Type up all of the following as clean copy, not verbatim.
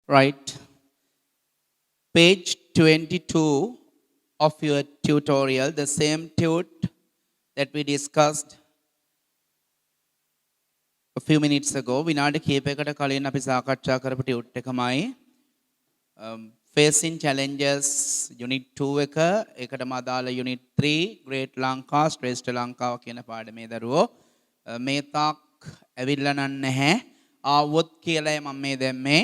Right. Page 22 of your tutorial, the same tut that we discussed a few minutes ago. විනාඩි කිහිපයකට කලින් අපි සාකච්ඡා කරපු ටියුට් එකමයි facing challenges unit 2 එක ඒකටම අදාළ unit 3 great lanka ශ්‍රේෂ්ඨ ලංකාව කියන පාඩමේ දරුවෝ මේ තාක් ඇවිල්ලා නැහැ ආවොත් කියලායි මම මේ දැම්මේ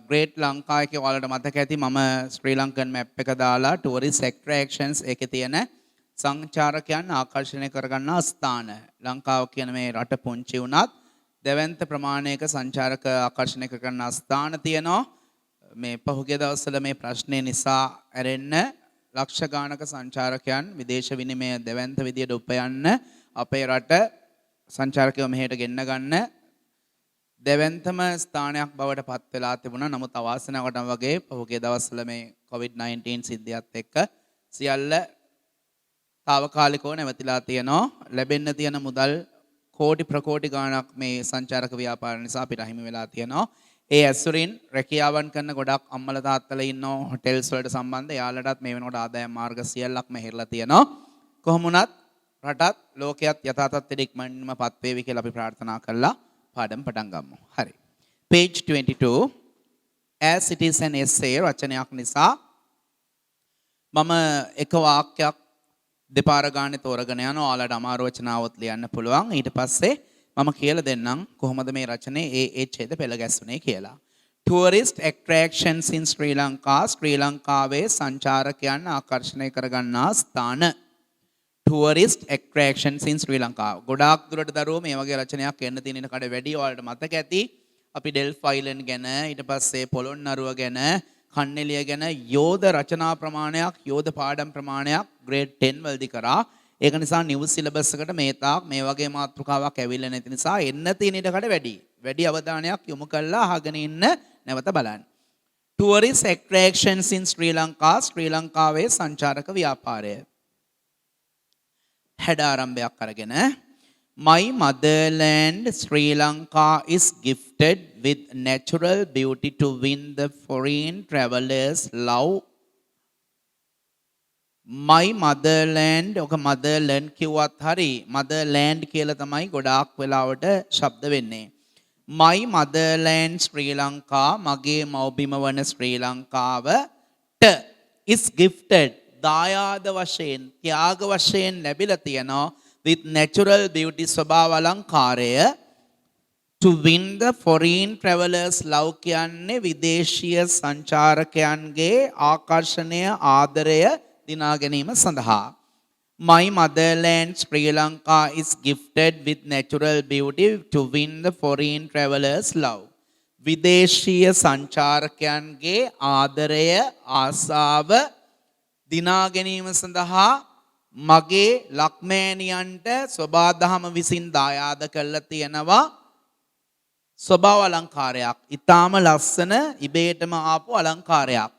great lanka එකේ ඔයාලට මතක ඇති මම ශ්‍රී ලංකන් map එක දාලා tourist attractions එකේ තියෙන සංචාරකයන් ආකර්ෂණය කරගන්නා ස්ථාන ලංකාව කියන මේ රට පුංචි වුණත් දෙවන්ත ප්‍රමාණයක සංචාරක ආකර්ෂණය කරගන්න ස්ථාන තියෙනවා මේ පහුගිය දවස්වල මේ ප්‍රශ්නේ නිසා ඇරෙන්න ලක්ෂ ගානක සංචාරකයන් විදේශ විනිමය දෙවන්ත විදියට උපයන්න අපේ රට සංචාරකයෝ මෙහෙට ගෙන්න ගන්න දෙවන්තම ස්ථානයක් බවට පත් වෙලා තිබුණා. නමුත් අවාසනාවකට වගේ පහුගිය දවස්වල මේ COVID-19 සිද්ධියත් එක්ක සියල්ල తాවකාලිකව නැවතිලා තියෙනවා. ලැබෙන්න තියෙන මුදල් කෝටි ප්‍රකෝටි ගාණක් මේ සංචාරක ව්‍යාපාර නිසා අපිට අහිමි වෙලා තියෙනවා. ඒ ඇසුරින් රැකියාවන් කරන ගොඩක් අම්මලා තාත්තලා ඉන්නෝ හොටෙල්ස් වලට සම්බන්ධ යාළුවටත් මේ වෙනකොට ආදායම් මාර්ග සියල්ලක්ම හැරිලා තියෙනවා. කොහොම වුණත් රටත් ලෝකයක් යථා තත්ත්වයට ඉක්මනින්මපත් වේවි කියලා අපි ප්‍රාර්ථනා කළා. පාඩම් පටන් ගමු. හරි. page 22 as it is an essay රචනයක් නිසා මම එක වාක්‍යයක් දෙපාර ගානේ තෝරගෙන යනවා. ඔයාලට අමාරු වචනාවොත් ලියන්න පුළුවන්. ඊට පස්සේ මම කියලා දෙන්නම් කොහොමද මේ රචනයේ ඒ ඡේද පෙළ ගැස්සුනේ කියලා. Tourist attractions in Sri Lanka ශ්‍රී ලංකාවේ සංචාරකයන් ආකර්ෂණය කරගන්නා ස්ථාන. Tourist attractions in Sri Lanka. ගොඩාක් දුරට දරුවෝ මේ වගේ රචනයක් එන්න තියෙන ඉඩ කඩ වැඩි. ඔයාලට මතක ඇති අපි ඩෙල්ෆ් අයිලන්ඩ් ගැන ඊට පස්සේ පොළොන්නරුව ගැන කන්නලිය ගැන යෝධ රචනා ප්‍රමාණයක් යෝධ පාඩම් ප්‍රමාණයක් grade 10 වලදී කරා. ඒක නිසා නිව් සිලබස් එකට මේ තාක් මේ වගේ මාතෘකාවක් ඇවිල්ලා නැති නිසා එන්න තියෙන ඉඩකට වැඩි අවධානයක් යොමු කරලා අහගෙන ඉන්න නැවත බලන්න. Tourist attractions in Sri Lanka ශ්‍රී ලංකාවේ සංචාරක ව්‍යාපාරය. හැඩ ආරම්භයක් අරගෙන My motherland Sri Lanka is gifted with natural beauty to win the foreign travelers love. My motherland ඔක motherland කිව්වත් හරි motherland කියලා තමයි ගොඩාක් වෙලාවට ශබ්ද වෙන්නේ. My motherland Sri Lanka මගේ මව්බිම වන ශ්‍රී ලංකාවට is gifted දායාද වශයෙන් ත්‍යාග වශයෙන් ලැබිලා තියෙනවා with natural beauty ස්වභාව අලංකාරය to win the foreign travelers love කියන්නේ විදේශීය සංචාරකයන්ගේ ආකර්ෂණය ආදරය දිනා ගැනීම සඳහා. My motherland Sri Lanka is gifted with natural beauty to win the foreign travelers love. විදේශීය සංචාරකයන්ගේ ආදරය ආසාව දිනා ගැනීම සඳහා මගේ ලක්මෑණියන්ට සොබාදහම විසින් දායාද කරලා තියෙනවා ස්වභාව අලංකාරයක්. ඊටාම ලස්සන ඉබේටම ආපු අලංකාරයක්.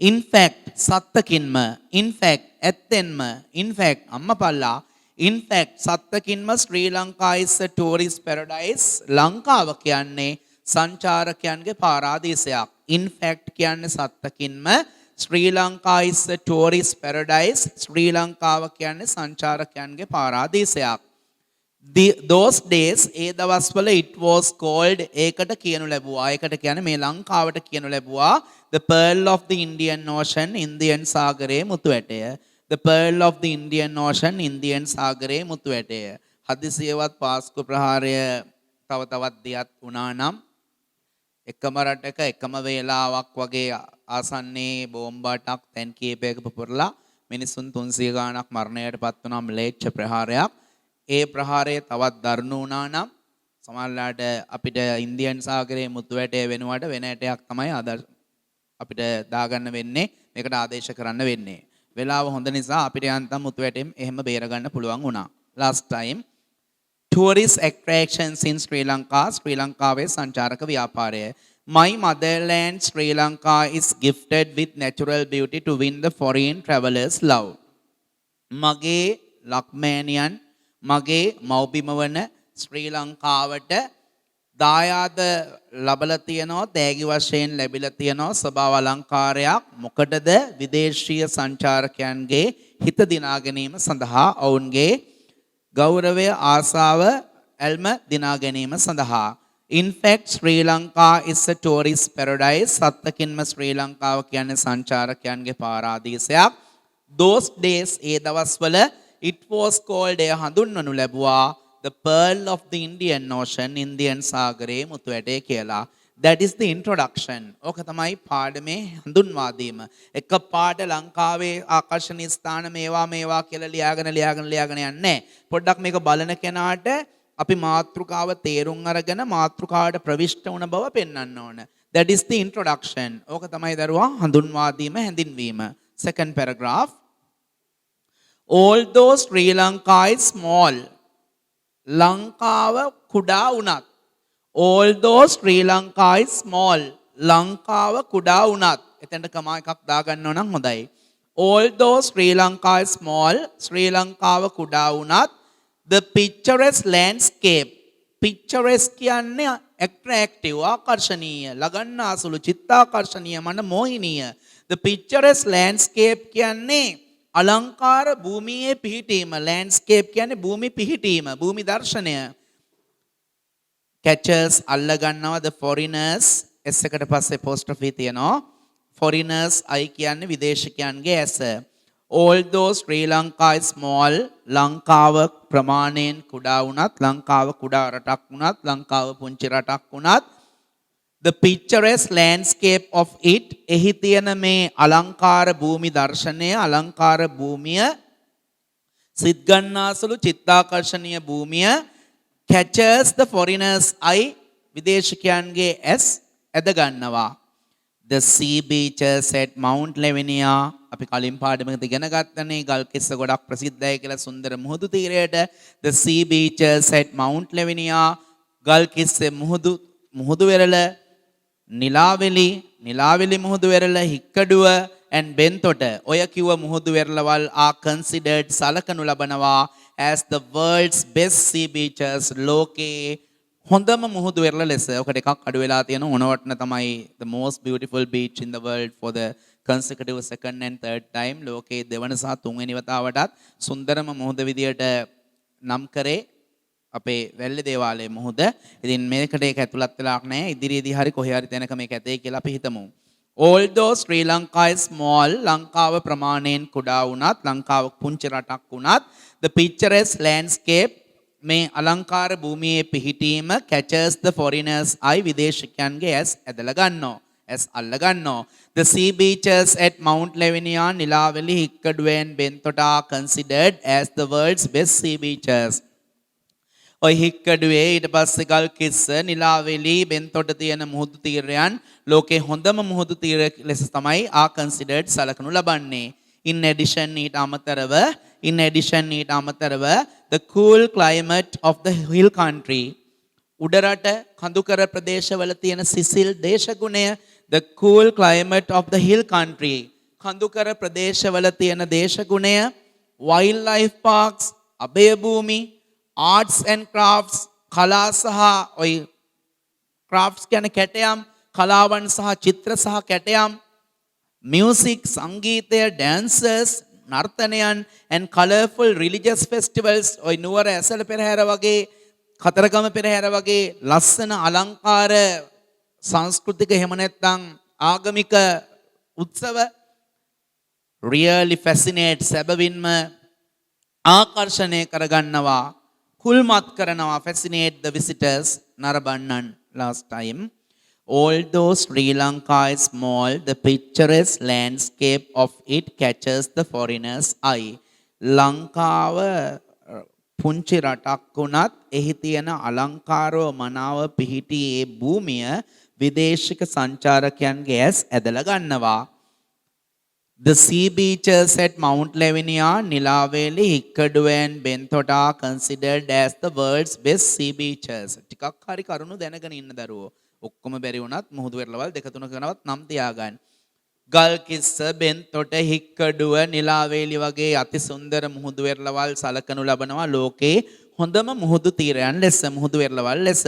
In fact සත්තකින්ම in fact ඇත්තෙන්ම in fact අම්මපල්ලා in fact සත්තකින්ම Sri Lanka is a tourist paradise ලංකාව කියන්නේ සංචාරකයන්ගේ පාරාදීසයක්. In fact කියන්නේ සත්තකින්ම ශ්‍රී Lanka is a tourist paradise ශ්‍රී ලංකාව කියන්නේ සංචාරකයන්ගේ පාරාදීසයක්. Those days ඒ දවස්වල it was called ඒකට කියනු ලැබුවා. ඒකට කියන්නේ මේ ලංකාවට කියනු ලැබුවා the pearl of the Indian Ocean Indian සාගරයේ මුතු ඇටය. The pearl of the Indian Ocean Indian සාගරයේ මුතු ඇටය. හදිසියවත් පාස්කු ප්‍රහාරය තව තවත් දියත් වුණා නම් එකම රටක එකම වේලාවක් වගේ ආසන්නයේ බෝම්බාටක් තැන් කීපයක පුපුරලා මිනිසුන් 300 ගාණක් මරණයට පත් වුණා ම්ලේච්ඡ ප්‍රහාරයක්. ඒ ප්‍රහාරය තවත් දරුණු වුණා නම් සමහරවිට අපිට ඉන්දියන් සාගරයේ මුතු ඇටය වෙනුවට වෙන ඇටයක් තමයි අපිට දාගන්න වෙන්නේ. මේකට ආදේශ කරන්න වෙන්නේ. වෙලාව හොඳ නිසා අපිට යන්තම් මුතු ඇටෙන් එහෙම බේර ගන්න පුළුවන් වුණා. last time tourist attractions in Sri Lanka ශ්‍රී ලංකාවේ සංචාරක ව්‍යාපාරය. My motherland Sri Lanka is gifted with natural beauty to win the foreign travelers love. මගේ ලක්මෑණියන් මගේ මව්බිම වන ශ්‍රී ලංකාවට දායාද ලබලා තියෙනවා තෑගි වශයෙන් ලැබිලා තියෙනවා ස්වභාව අලංකාරයක් මොකටද විදේශීය සංචාරකයන්ගේ හිත දිනා ගැනීම සඳහා ඔවුන්ගේ ගෞරවය ආසාව ඇල්ම දිනා ගැනීම සඳහා in fact Sri Lanka is a tourist paradise සත්තකින්ම ශ්‍රී ලංකාව කියන්නේ සංචාරකයන්ගේ පාරාදීසයක් those days ඒ දවස්වල it was called එය හඳුන්වනු ලැබුවා the pearl of the Indian Ocean Indian සාගරයේ මුතු ඇටේ කියලා that is the introduction ඕක තමයි පාඩමේ හඳුන්වා දීම එක පාඩ ලංකාවේ ආකර්ෂණීය ස්ථාන මේවා කියලා ලියාගෙන යන්නේ පොඩ්ඩක් මේක බලන කෙනාට අපි මාතෘකාව තේරුම් අරගෙන මාතෘකාවට ප්‍රවිෂ්ඨ වුණ බව පෙන්වන්න ඕන that is the introduction ඕක තමයි දරුවා හඳුන්වා දීම හැඳින්වීම second paragraph although Sri Lanka is small ලංකාව කුඩා වුණත් although Sri Lanka is small ලංකාව කුඩා වුණත් එතනට කමා එකක් දාගන්න ඕන නම් හොඳයි although Sri Lanka is small ශ්‍රී ලංකාව කුඩා වුණත් the picturesque landscape picturesque කියන්නේ attractive ආකර්ෂණීය ලගන්නාසුළු චිත්තාකර්ෂණීය මන මෝහිනීය the picturesque landscape කියන්නේ අලංකාර භූමියේ පිහිටීම landscape කියන්නේ භූමි පිහිටීම භූමි දර්ශනය catchers අල්ල ගන්නවා the foreigners s එකට පස්සේ apostrophe තියෙනවා foreigners I කියන්නේ විදේශිකයන්ගේ ඇස although Sri Lanka is small ලංකාව ප්‍රමාණයෙන් කුඩා වුණත් ලංකාව කුඩා රටක් වුණත් ලංකාව පුංචි රටක් වුණත් the picturesque landscape of it එහි තියෙන මේ අලංකාර භූමි දර්ශනය අලංකාර භූමිය සිත් ගන්නාසුළු චිත්තාකර්ෂණීය භූමිය catches the foreigners eye විදේශිකයන්ගේ ඇස් ඇද ගන්නවා the sea beaches at Mount Lavinia අපි කලින් පාඩමකට ඉගෙන ගත්තනේ ගල් කිස්ස ගොඩක් ප්‍රසිද්ධයි කියලා සුන්දර මුහුදු තීරයට the sea beaches at Mount Lavinia ගල් කිස්සේ මුහුදු වෙරළ නිලාවෙලි මුහුදු වෙරළ හික්කඩුව and බෙන්තොට ඔය කිව්ව මුහුදු වෙරළවල් are considered සලකනු ලබනවා as the world's best sea beaches ලෝකේ හොඳම මුහුදු වෙරළ ලෙස ඔකට එකක් අඩු වෙලා තියෙන උණවටන තමයි the most beautiful beach in the world for the consecutive second and third time ලෝකේ දෙවන සහ තුන්වෙනි වතාවටත් සුන්දරම මුහුද විදියට නම් කරේ අපේ වැල්ලේ දේවාලයේ මුහුද. ඉතින් මේකට ඒක ඇතුළත් වෙලාක් නැහැ. ඉදිරියේදී හරි කොහේ හරි තැනක මේක ඇතේ කියලා අපි හිතමු. although Sri Lanka is small ලංකාව ප්‍රමාණයෙන් කුඩා වුණත් ලංකාව පුංචි රටක් වුණත් the picturesque landscape මේ අලංකාර භූමියේ පිහිටීම catches the foreigners eye විදේශිකයන්ගේ ඇස් ඇදලා ගන්නවා. ඇස් අල්ල ගන්නවා. the sea beaches at Mount Lavinia නිලාවැලි හික්කඩුවෙන් Bentota are considered as the world's best sea beaches. ඔය හික්කඩුවේ ඊට පස්සේ ගල් කිස්ස නිලාවෙලි බෙන්තොට තියෙන මුහුදු තීරයන් ලෝකේ හොඳම මුහුදු තීර ලෙස තමයි are considered සලකනු ලබන්නේ. in addition ඊට අමතරව the cool climate of the hill country උඩරට කඳුකර ප්‍රදේශවල තියෙන සිසිල් දේශගුණය the cool climate of the hill country කඳුකර ප්‍රදේශවල තියෙන දේශගුණය wildlife parks අභය භූමි arts and crafts කලා සහ ඔය crafts කියන්නේ කැටයම් කලාවන් සහ චිත්‍ර සහ කැටයම් music සංගීතය dancers නර්තනයන් and colorful religious festivals ඔය නුවර ඇසළ පෙරහැර වගේ කතරගම පෙරහැර වගේ ලස්සන අලංකාර සංස්කෘතික එහෙම නැත්නම් ආගමික උත්සව really fascinate සැබවින්ම ආකර්ෂණය කරගන්නවා කුල්මත් කරනවා fascinate the visitors නරඹන්නන් last time although Sri Lanka is small the picturesque landscape of it catches the foreigners eye ලංකාව පුංචි රටක් වුණත් එහි තියෙන අලංකාරව මනාව පිහිටි ඒ භූමිය විදේශික සංචාරකයන්ගේ ඇස් ඇදලා ගන්නවා the sea beaches at Mount Lavinia නිලාවේලි හික්කඩුවෙන් Bentota are considered as the world's best sea beaches ටිකක් හරි කරුණු දැනගෙන ඉන්න දරුවෝ ඔක්කොම බැරි වුණත් මුහුදු වෙරළවල් දෙක තුනකනවත් නම් තියාගන්න ගල් කිස්ස බෙන්තොට හික්කඩුව නිලාවේලි වගේ අති සුන්දර මුහුදු වෙරළවල් සලකනු ලබනවා ලෝකේ හොඳම මුහුදු තීරයන් ලෙස මුහුදු වෙරළවල් ලෙස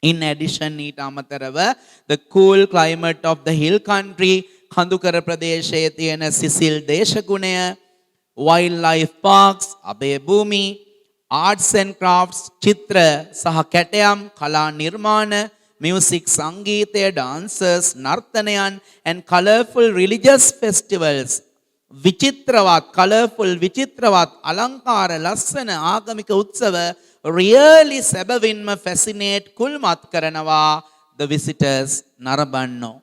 In addition, ඊට අමතරව the cool climate of the hill country, කඳුකර ප්‍රදේශයේ තියෙන සිසිල් දේශගුණය, wildlife parks, අභය භූමි, arts and crafts, චිත්‍ර සහ කැටයම්, කලා නිර්මාණ, music සංගීතය, dancers, නර්තනයන්, and colorful religious festivals. විචිත්‍රවත්, colourful, විචිත්‍රවත්, අලංකාර, ලස්සන ආගමික උත්සව really සැබවින්ම fascinate, කුල්මත් කරනවා the visitors නරඹන්නෝ.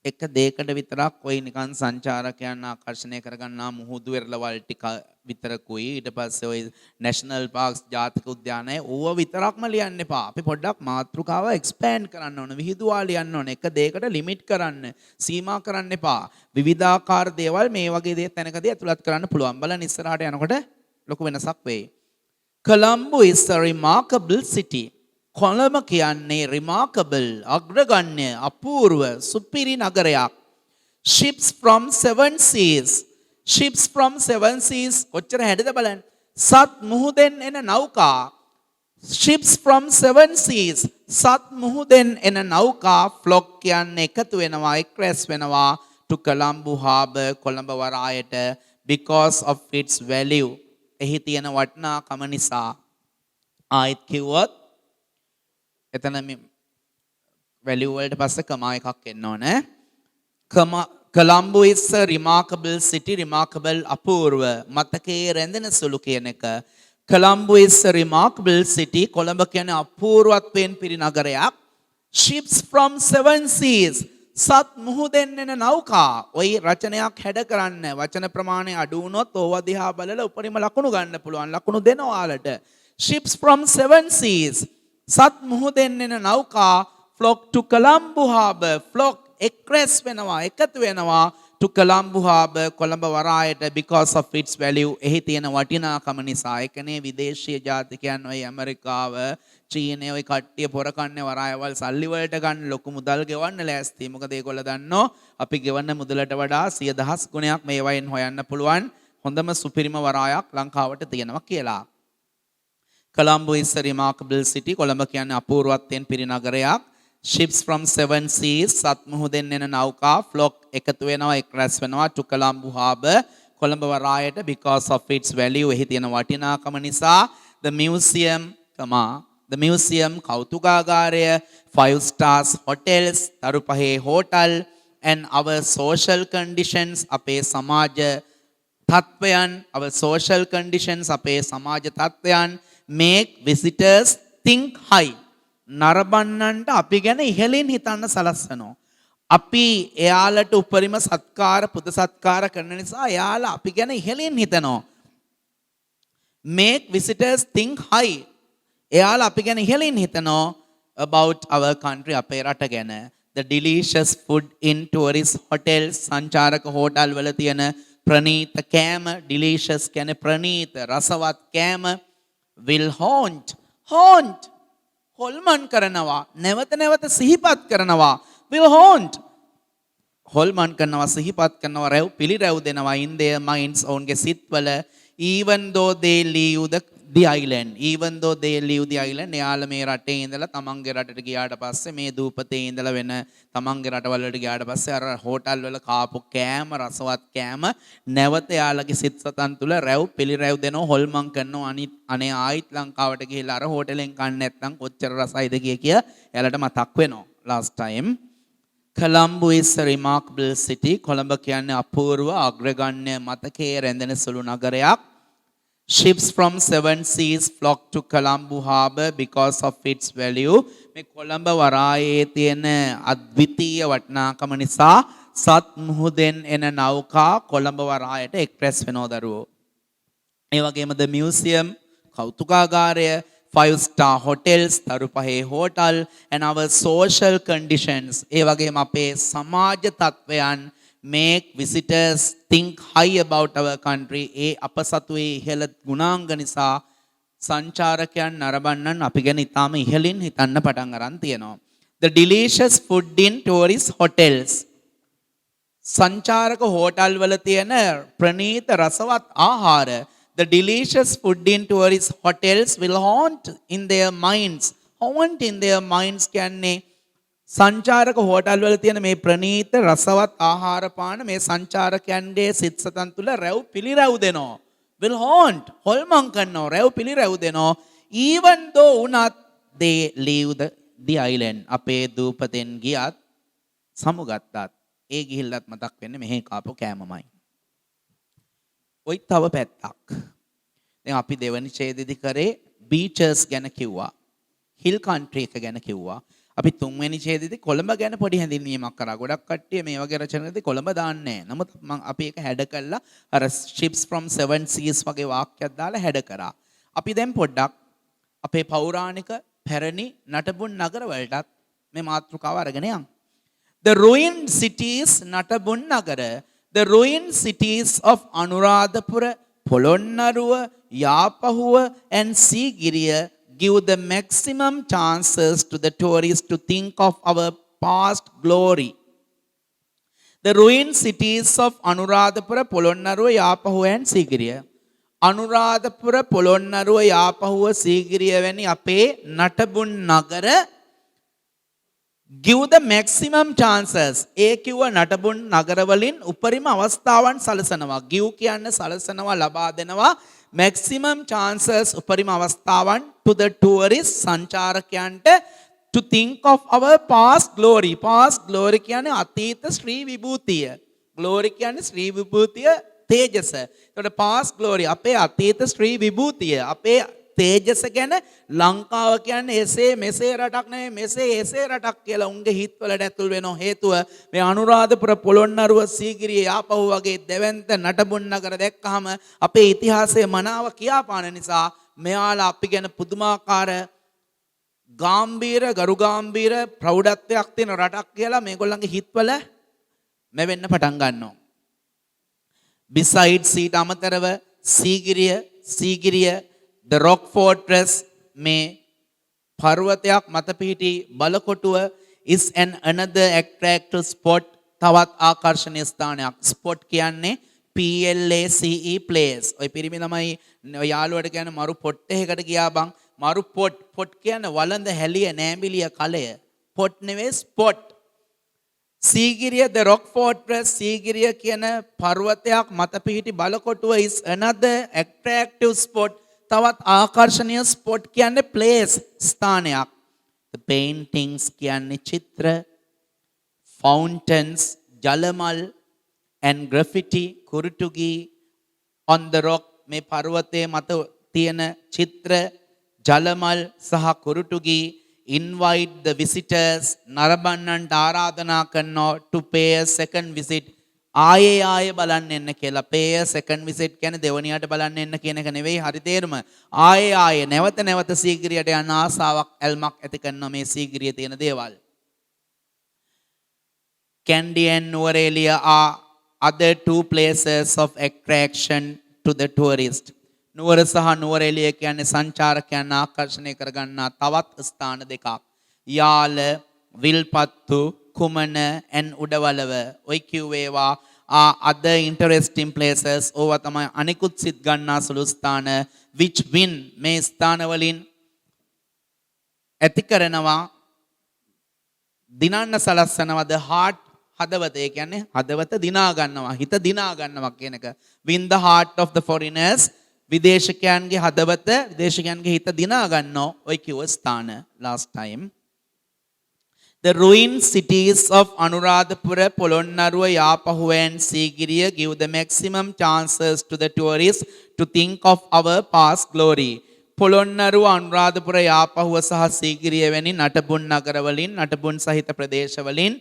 එක දෙයකට විතරක් ඔය නිකන් සංචාරකයන් ආකර්ෂණය කරගන්නා මුහුදු වෙරළවල් ටික විතරකුයි, ඊට පස්සේ ඔය නැෂනල් පාර්ක්ස්, ජාතික උද්‍යානය ඕව විතරක්ම ලියන්න එපා. අපි පොඩ්ඩක් මාතෘකාව එක්ස්පෑන්ඩ් කරන්න ඕන, විහිදුවා ලියන්න ඕන. එක දෙයකට ලිමිට් කරන්න, සීමා කරන්න එපා. විවිධාකාර දේවල් මේ වගේ දේ තැනකදී ඇතුළත් කරන්න පුළුවන්. බලන්න ඉස්සරහට යනකොට ලොකු වෙනසක් වෙයි. Colombo is a remarkable city. Colombo කියන්නේ remarkable, අග්‍රගණ්‍ය, අපූර්ව, සුපිරි නගරයක්. Ships from seven seas. Ships from seven seas කොච්චර හැඩද බලන්න. සත් මුහුදෙන් එන නෞකා. Ships from seven seas. සත් මුහුදෙන් එන නෞකා flock කියන්නේ එකතු වෙනවා, එක්රැස් වෙනවා to Colombo harbour, Colombo වරායට, because of its value. එහි තියෙන වටිනාකම නිසා. ආයෙත් කිව්වොත් එතන මේ වැලියු වලට පස්සේ කමා එකක් එන්න ඕනේ. Colombo is a remarkable city, remarkable අපූර්ව, මතකයේ රැඳෙන සුළු කියන එක. Colombo is a remarkable city, Colombo කියන්නේ අපූර්වත්වයෙන් පිරි නගරයක්. Ships from seven seas, සත් මුහුදෙන් එන නෞකා. ඔය රචනයක් හැඩ කරන්න වචන ප්‍රමාණය අඩු වුණොත් ඕව දිහා බලලා උපරිම ලකුණු ගන්න පුළුවන්. ලකුණු දෙනවා ඔයාලට. Ships from seven seas, සත් මුහුදෙන් එන නෞකා flock to Colombo harbour. flock එක්රැස් වෙනවා, එකතු වෙනවා to Colombo harbour, Colombo වරායට, because of its value. එහි තියෙන වටිනාකම නිසා. ඒකනේ විදේශීය ජාතිකයන් ඔය ඇමරිකාව, චීනය ඔය කට්ටිය පොර කන්නේ වරායවල් සල්ලි වලට ගන්න, ලොකු මුදල් ගෙවන්න ලෑස්ති. මොකද ඒගොල්ලෝ දන්නෝ අපි ගෙවන්න මුදලට වඩා 100,000 ගුණයක් මේ වයින් හොයන්න පුළුවන් හොඳම සුපිරිම වරායක් ලංකාවට තියෙනවා කියලා. Colombo is a remarkable city. Colombo කියන්නේ අපූර්වත්වයෙන් පිරි නගරයක්. Ships from seven seas, සත් මුහුදෙන් එන නෞකා flock එකතු වෙනවා, එක්රැස් වෙනවා to Colombo harbour, Colombo වරායට, because of its value. එහි තියෙන වටිනාකම නිසා. The museum කෞතුකාගාරය, 5 stars hotels, තරු පහේ hotel, and our social conditions, අපේ සමාජ තත්වයන්, our social conditions, අපේ සමාජ තත්වයන් make visitors think high. නරඹන්නන්ට අපි ගැන ඉහළින් හිතන්න සලස්වනවා. අපි එයාලට උපරිම සත්කාර, පුද සත්කාර කරන නිසා එයාලා අපි ගැන ඉහළින් හිතනවා. make visitors think high. එයාලා අපි ගැන ඉහළින් හිතනවා about our country, අපේ රට ගැන. The delicious food in tourist hotels, සංචාරක හෝටල් වල තියෙන ප්‍රණීත කෑම, delicious කියන්නේ ප්‍රණීත, රසවත් කෑම, will haunt හොල්මන් කරනවා, නැවත නැවත සිහිපත් කරනවා. will haunt හොල්මන් කරනවා, සිහිපත් කරනවා, රැව් පිළිරැව් දෙනවා in their minds, ඔවුන්ගේ සිත්වල. even though they leave the island, එයාලා මේ රටේ ඉඳලා තමන්ගේ රටට ගියාට පස්සේ, මේ දූපතේ ඉඳලා වෙන තමන්ගේ රටවල වලට ගියාට පස්සේ අර හෝටල් වල කාපු කෑම, රසවත් කෑම නැවත එයාලගේ සිත් සතන් තුල රැව් පිළිරැව් දෙනවා, හොල්මන් කරනවා. අනේ ආයිත් ලංකාවට ගිහිල්ලා අර හෝටලෙන් කන්න නැත්නම් කොච්චර රසයිද කිය එයාලට මතක් වෙනවා. last time Colombo is a remarkable city. Colombo කියන්නේ අපූර්ව, අග්‍රගණ්‍ය, මතකයේ රැඳෙන සුළු නගරයක්. Ships from seven seas flock to Colombo harbour because of its value. මේ කොළඹ වරායේ තියෙන අද්විතීය වටිනාකම නිසා සත් මුහුදෙන් එන නෞකා කොළඹ වරායට එක්ස්ප්‍රෙස් වෙනවා දරුවෝ. ඒ වගේම the museum කෞතුකාගාරය, 5 star hotels, තරු පහේ hotel, and our social conditions, ඒ වගේම අපේ සමාජ තත්වයන් make visitors think high about our country. ඒ අප සතුවේ ඉහළ ගුණාංග නිසා සංචාරකයන් නරඹන්නන් අපි ගැන ඉතාම ඉහළින් හිතන්න පටන් අරන් තියෙනවා. The delicious food in tourist hotels, සංචාරක හෝටල් වල තියෙන ප්‍රණීත රසවත් ආහාර. The delicious food in tourist hotels will haunt in their minds. Haunt in their minds කියන්නේ සංචාරක හෝටල් වල තියෙන මේ ප්‍රණීත රසවත් ආහාර පාන මේ සංචාරකයන්ගේ සිත් සතන් තුල රැව් පිළිරැව් දෙනවා. Will haunt හොල්මන් කරනවා රැව් පිළිරැව් දෙනවා. Even though උනත් they leave the island. අපේ දූපතෙන් ගියත් සමුගත්තත් ඒ ගිහිල්ලත් මතක් වෙන්නේ මෙහි කාපු කෑමමයි. ඔයි තව පැත්තක්. දැන් අපි දෙවනි ඡේදෙදි කරේ බීචස් ගැන කිව්වා. හිල් කන්ට්‍රි එක ගැන කිව්වා. අපි තුන්වෙනි ඡේදෙදි කොළඹ ගැන පොඩි හැඳින්වීමක් කරා. ගොඩක් කට්ටිය මේ වගේ රචනවලදී කොළඹ දාන්නේ නැහැ. නමුත් මම අපි ඒක හැඩ කළා අර ships from seven seas වගේ වාක්‍යයක් දාලා හැඩ කරා. අපි දැන් පොඩ්ඩක් අපේ පෞරාණික පැරණි නටබුන් නගර වලටත් මේ මාතෘකාව අරගෙන යමු. The ruined cities නටබුන් නගර, the ruined cities of Anuradhapura, Polonnaruwa, Yapahuwa and Sigiriya give the maximum chances to the tourists to think of our past glory. The ruined cities of Anuradhapura, Polonnaruwa, Yapahuwa and Sigiriya. Anuradhapura, Polonnaruwa, Yapahuwa, Sigiriya වැනි අපේ නටබුන් නගර give the maximum chances. ඒ කිව්ව නටබුන් නගරවලින් උපරිම අවස්ථාවන් සලසනවා. give කියන්නේ සලසනවා ලබා දෙනවා. maximum chances උපරිම අවස්ථාවන් to the tourists සංචාරකයන්ට to think of our past glory. past glory කියන්නේ අතීත ශ්‍රී විභූතිය. glory කියන්නේ ශ්‍රී විභූතිය තේජස. ඒකට past glory අපේ අතීත ශ්‍රී විභූතිය අපේ තේජස ගැන ලංකාව කියන්නේ එසේ මෙසේ රටක් නෙවෙයි මෙසේ එසේ රටක් කියලා උන්ගේ හිත්වලට ඇතුල් වෙන හේතුව මේ අනුරාධපුර පොළොන්නරුව සීගිරිය යාපහුව වගේ දෙවන්ත නටබුන් නගර දැක්කහම අපේ ඉතිහාසයේ මනාව කියාපාන නිසා මෙයාලා අපි ගැන පුදුමාකාර ගාම්භීර ගරුගාම්භීර ප්‍රෞಢත්වයක් තියෙන රටක් කියලා මේගොල්ලන්ගේ හිත්වල මෙවෙන්න පටන් ගන්නවා. Besides ඊට අමතරව සීගිරිය The Rock Fortress මේ පර්වතයක් මත පිහිටි බලකොටුව is an another attractive spot තවත් ආකර්ෂණීය ස්ථානයක්. ස්පොට් කියන්නේ PLACE place. ඔය පිරිමි ළමයි යාළුවට කියන්නේ මරු පොට් එකකට ගියා බං. මරු පොට් කියන්නේ වළඳ හැලිය නෑඹිලිය කලය. පොට් නෙවෙයි spot. Sigiriya The Rock Fortress Sigiriya කියන පර්වතයක් මත පිහිටි බලකොටුව is another attractive spot තවත් ආකර්ෂණීය ස්පොට් කියන්නේ ප්ලේස් ස්ථානයක්. The paintings කියන්නේ චිත්‍ර, fountains ජලමල් and graffiti කුරුටුගී on the rock මේ පර්වතයේ මත තියෙන චිත්‍ර, ජලමල් සහ කුරුටුගී invite the visitors නරඹන්නන්ට ආරාධනා කරනවා to pay a second visit ආයේ බලන්න එන්න කියලා. pay a second visit කියන්නේ දෙවනියට බලන්න එන්න කියන එක නෙවෙයි හරි තේරුම. ආයේ නැවත සීගිරියට යන ආසාවක් ඇල්මක් ඇති කරන මේ සීගිරියේ තියෙන දේවල්. Kandy and Nuwara are other two places of attraction to the tourist. නුවර සහ නුවරඑළිය කියන්නේ සංචාරකයන් ආකර්ෂණය කරගන්නා තවත් ස්ථාන දෙකක්. යාල, විල්පත්තු, කුමන and උඩවලව ඔය කිව්වේවා other interesting places ඕවා තමයි අනිකුත් සිත් ගන්නා සුළු ස්ථාන which win මේ ස්ථාන වලින් ඇති කරනවා දිනන්න සලස්සනවා the heart හදවත. ඒ කියන්නේ හදවත දිනා ගන්නවා හිත දිනා ගන්නවා කියන එක. win the heart of the foreigners විදේශිකයන්ගේ හදවත විදේශිකයන්ගේ හිත දිනා ගන්නවා ඔය කිව්ව ස්ථාන last time. The ruined cities of Anuradhapura, Polonnaruwa, Yapahuwa and Sigiriya give the maximum chances to the tourists to think of our past glory. Polonnaruwa, Anuradhapura, Yapahuwa සහ Sigiriya වැනි නටබුන් නගරවලින් නටබුන් සහිත ප්‍රදේශවලින්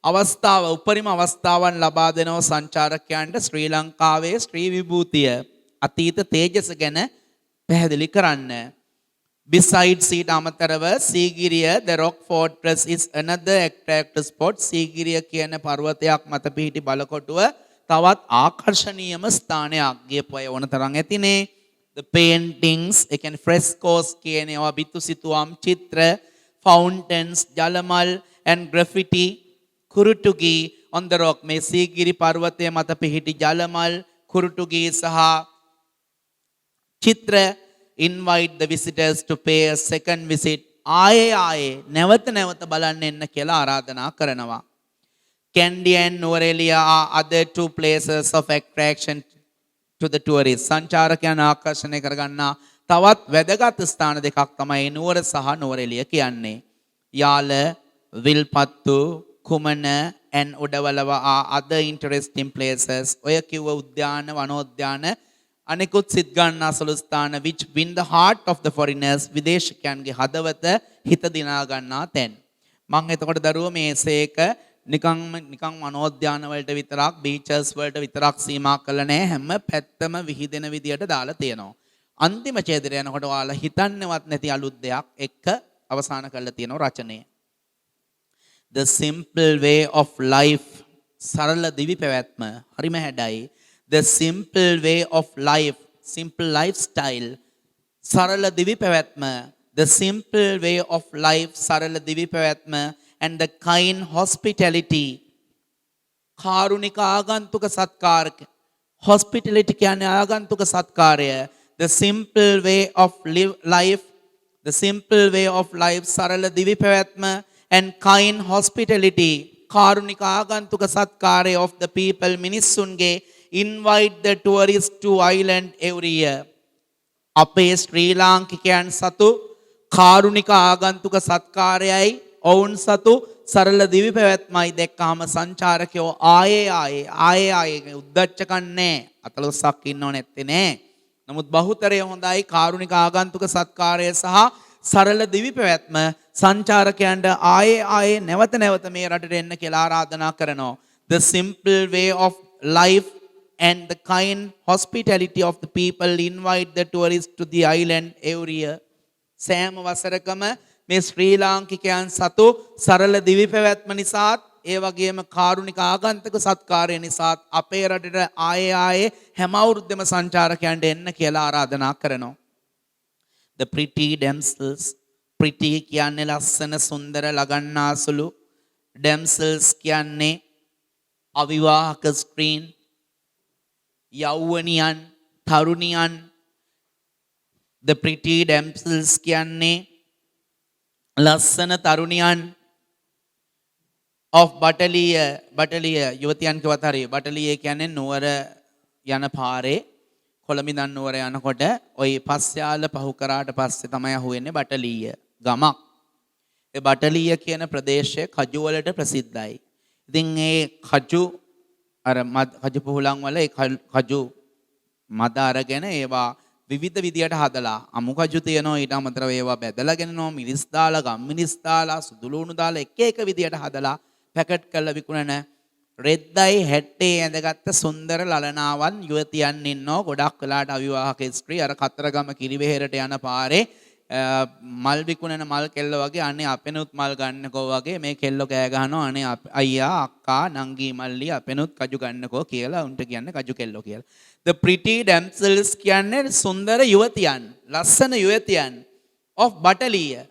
අවස්ථාව උපරිම අවස්ථාවන් ලබා දෙනව සංචාරකයන්ට ශ්‍රී ලංකාවේ ශ්‍රී විභූතිය අතීත තේජස ගැන පැහැදිලි කරන්න. Besides ඊට අමතරව Sigiriya The Rock Fortress is another attractive spot. Sigiriya කියන පර්වතයක් මත පිහිටි බලකොටුව තවත් ආකර්ෂණීයම ස්ථානයක්. ගියපු අය ඕන තරම් ඇතිනේ. The paintings, ඒ කියන්නේ frescoes කියන ඒවා බිතු සිතුවම් චිත්‍ර, fountains ජලමල් and graffiti කුරුටුගී on the rock මේ සීගිරි පර්වතය මත පිහිටි ජලමල් කුරුටුගී සහ චිත්‍ර invite the visitors to pay a second visit. ආයේ නැවත නැවත බලන්න එන්න කියලා ආරාධනා කරනවා. Kandy and Nuwara are other two places of attraction to the tourists. සංචාරකයන් ආකර්ෂණය කරගන්නා තවත් වැදගත් ස්ථාන දෙකක් තමයි නුවර සහ නුවරඑළිය කියන්නේ. යාල, විල්පත්තු, කුමන and උඩවලව are other interesting places. ඔය කිව්ව උද්‍යාන වනෝද්‍යාන අනෙකුත් සිත් ගන්නා ස්ථාන which win the heart of the foreigners. විදේශිකයන්ගේ හදවත හිත දිනා ගන්නා තැන්. මම එතකොට දරුවෝ මේසේක නිකන් වනෝද්‍යාන වලට විතරක් බීචස් වලට විතරක් සීමා කළා නෑ, හැම පැත්තම විහිදෙන විදියට දාලා තියෙනවා. අන්තිම ඡේදය යනකොට ඔයාලා හිතන්නේවත් නැති අලුත් දෙයක් එක්ක අවසන් කරලා තියෙනවා රචනය. The simple way of life, සරල දිවි පැවැත්ම හරිම හැඩයි. The simple way of life, simple lifestyle, සරල දිවි පැවැත්ම. The simple way of life, සරල දිවි පැවැත්ම and the kind hospitality, කාරුණික ආගන්තුක සත්කාරක. hospitality කියන්නේ ආගන්තුක සත්කාරය. The simple way of life, the simple way of life, සරල දිවි පැවැත්ම and kind hospitality, කාරුණික ආගන්තුක සත්කාරය of the people, මිනිස්සුන්ගේ invite the tourists to island every year. අපේ ශ්‍රී ලාංකිකයන් සතු කාරුණික ආගන්තුක සත්කාරයයි ඔවුන් සතු සරල දිවි පැවැත්මයි දැක්කාම සංචාරකයෝ ආයේ උද්දච්චකම් නැහැ, අතලොස්සක් ඉන්නව නැත්තේ නෑ. නමුත් බහුතරය හොඳයි කාරුණික ආගන්තුක සත්කාරය සහ සරල දිවි පැවැත්ම සංචාරකයන්ට ආයේ නැවත නැවත මේ රටට එන්න කියලා ආරාධනා කරනවා. The simple way of life and the kind hospitality of the people invite the tourists to the island every year. සෑම වසරකම මේ ශ්‍රී ලාංකිකයන් සතු සරල දිවි පැවැත්ම නිසාත් ඒ වගේම කාරුණික ආගන්තුක සත්කාරය නිසාත් අපේ රටට ආයේ හැම අවුරුද්දෙම සංචාරකයන්ට එන්න කියලා ආරාධනා කරනවා. The pretty damsels, pretty කියන්නේ ලස්සන සුන්දර ලගන්නාසුළු. damsels කියන්නේ අවිවාහක ස්ත්‍රීන්, යෞවනියන්, තරුණියන්. The pretty damsels කියන්නේ ලස්සන තරුණියන් of බටලිය යුවතියන් කිව්වත් හරිය. බටලිය කියන්නේ නුවර යන පාරේ කොළඹින් නුවර යනකොට ওই පස්යාල පහු කරාට පස්සේ තමයි අහුවෙන්නේ බටලිය ගමක්. ඒ බටලිය කියන ප්‍රදේශය කජු වලට ප්‍රසිද්ධයි. ඉතින් ඒ කජු අර කජු පුහුලන් වල ඒ කජු මද අරගෙන ඒවා විවිධ විදියට හදලා අමු කජු තියෙනවා, ඊට අමතරව ඒවා බෙදලා ගෙනනවා, මිරිස් දාලා, ගම් මිරිස් දාලා, සුදු ලුණු දාලා එක විදියට හදලා පැකට් කරලා විකුණන රෙද්දයි හැට්ටේ ඇඳගත්ත සුන්දර ලලනාවන් යුවතියන් ඉන්නවා. ගොඩක් වෙලාට අවිවාහක ස්ත්‍රී අර කතරගම කිරිවෙහෙරට යන පාරේ මල් විකුණන මල් කෙල්ල වගේ අනේ අපෙනුත් මල් ගන්නකෝ වගේ මේ කෙල්ලෝ කෑ ගහනවා අනේ අයියා අක්කා නංගි මල්ලි අපෙනුත් කජු ගන්නකෝ කියලා උන්ට කියන්නේ කජු කෙල්ලෝ කියලා. The pretty damsels කියන්නේ සුන්දර යුවතියන්, ලස්සන යුවතියන් of බටලිය.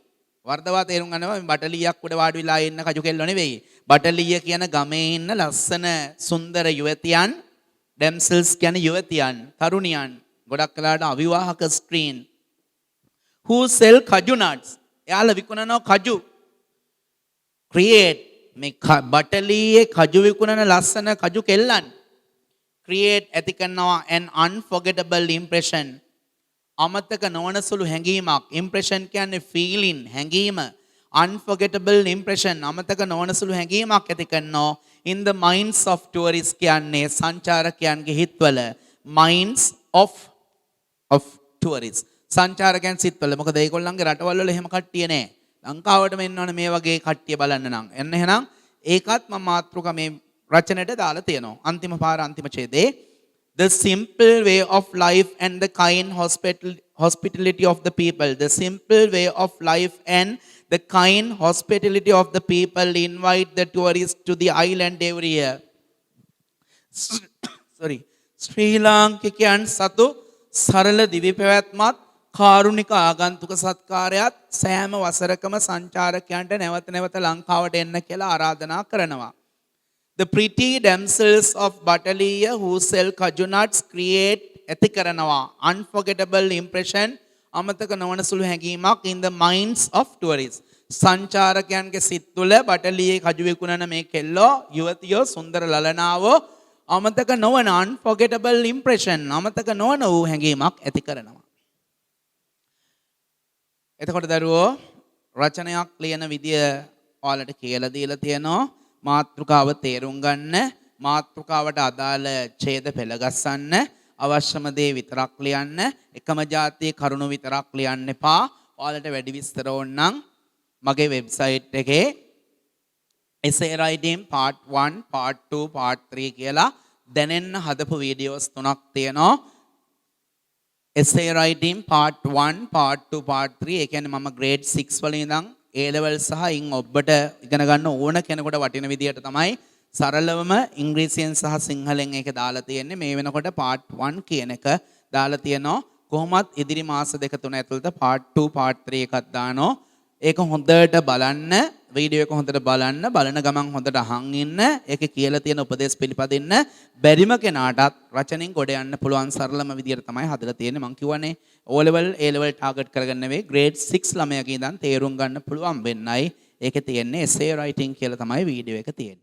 වර්ධවා තේරුම් ගන්නවා මේ බටලියක් උඩ වාඩි වෙලා ඉන්න කජු කෙල්ලෝ නෙවෙයි. බටලිය කියන ගමේ ඉන්න ලස්සන සුන්දර යුවතියන්. damsels කියන්නේ යුවතියන්, තරුණියන්. ගොඩක් වෙලාට අවිවාහක ස්ත්‍රීන් who sell kaju nuts. එයාලා විකුණනවා කජු. create මේ බටලියේ කජු විකුණන ලස්සන කජු කෙල්ලන්. create ඇති කරනවා an unforgettable impression. අමතක නොවන සුළු හැඟීමක්. impression කියන්නේ feeling, හැඟීම. unforgettable impression අමතක නොවන සුළු හැඟීමක් ඇති කරනවා in the minds of tourists කියන්නේ සංචාරකයන්ගේ හිතවල. minds of tourists සංචාරකයන් සිත්වල. මොකද ඒගොල්ලන්ගේ රටවල් වල එහෙම කට්ටිය නැහැ. ලංකාවටම එන්න ඕනේ මේ වගේ කට්ටිය බලන්න නම්. එන්න එහෙනම් ඒකත් මම මාතෘකා මේ රචනයට දාලා තියෙනවා. අන්තිම පාර අන්තිම ඡේදේ the simple way of life and the kind hospitality of the people. The simple way of life and the kind hospitality of the people invite the tourists to the island every year. ශ්‍රී ලාංකිකයන් සතු සරල දිවි පැවැත්මත් කාරුණික ආගන්තුක සත්කාරයත් සෑම වසරකම සංචාරකයන්ට නැවත නැවත ලංකාවට එන්න කියලා ආරාධනා කරනවා. The pretty damsels of Battaliya who sell kaju nuts create ඇති කරනවා unforgettable impression අමතක නොවන සුළු හැඟීමක් in the minds of tourists. සංචාරකයන්ගේ සිත් තුළ බටලියේ කජු විකුණන මේ කෙල්ලෝ යුවතියෝ සුන්දර ලලනාවෝ අමතක නොවන unforgettable impression අමතක නොවන වූ හැඟීමක් ඇති කරනවා. එතකොට දරුවෝ රචනයක් ලියන විදිය ඔයාලට කියලා දීලා තියෙනවා. මාතෘකාව තේරුම් ගන්න, මාතෘකාවට අදාළ ඡේද පෙළ ගස්සන්න, අවශ්‍යම දේ විතරක් ලියන්න, එකම જાතියේ කරුණු විතරක් ලියන්න එපා. ඔයාලට වැඩි විස්තර ඕන නම් මගේ වෙබ්සයිට් එකේ essay writing part 1 part 2 part 3 කියලා දැනෙන්න හදපු වීඩියෝස් 3ක් තියෙනවා. essay writing part 1 part 2 part 3 ඒ කියන්නේ මම grade 6 වල ඉඳන් A level සහ ඉන් ඔබට ඉගෙන ගන්න ඕන කෙනෙකුට වටින විදියට තමයි සරලවම ඉංග්‍රීසියෙන් සහ සිංහලෙන් ඒක දාලා තියෙන්නේ. මේ වෙනකොට part 1 කියන එක දාලා තියෙනවා. කොහොමත් ඉදිරි මාස 2-3 ඇතුළත part 2 part 3 එකක් දානවා. ඒක හොඳට බලන්න, වීඩියෝ එක හොඳට බලන්න, බලන ගමන් හොඳට අහන් ඉන්න, ඒකේ කියලා තියෙන උපදේශ පිළිපදින්න. බැරිම කෙනාටත් රචනෙන් ගොඩ යන්න පුළුවන් සරලම විදියට තමයි හදලා තියෙන්නේ. මම කියවනේ O level A level target කරගන්න නෙවෙයි, grade 6 ළමයාගේ ඉඳන් තේරුම් ගන්න පුළුවන් වෙන්නයි ඒකේ තියෙන්නේ. essay writing කියලා තමයි වීඩියෝ එක තියෙන්නේ.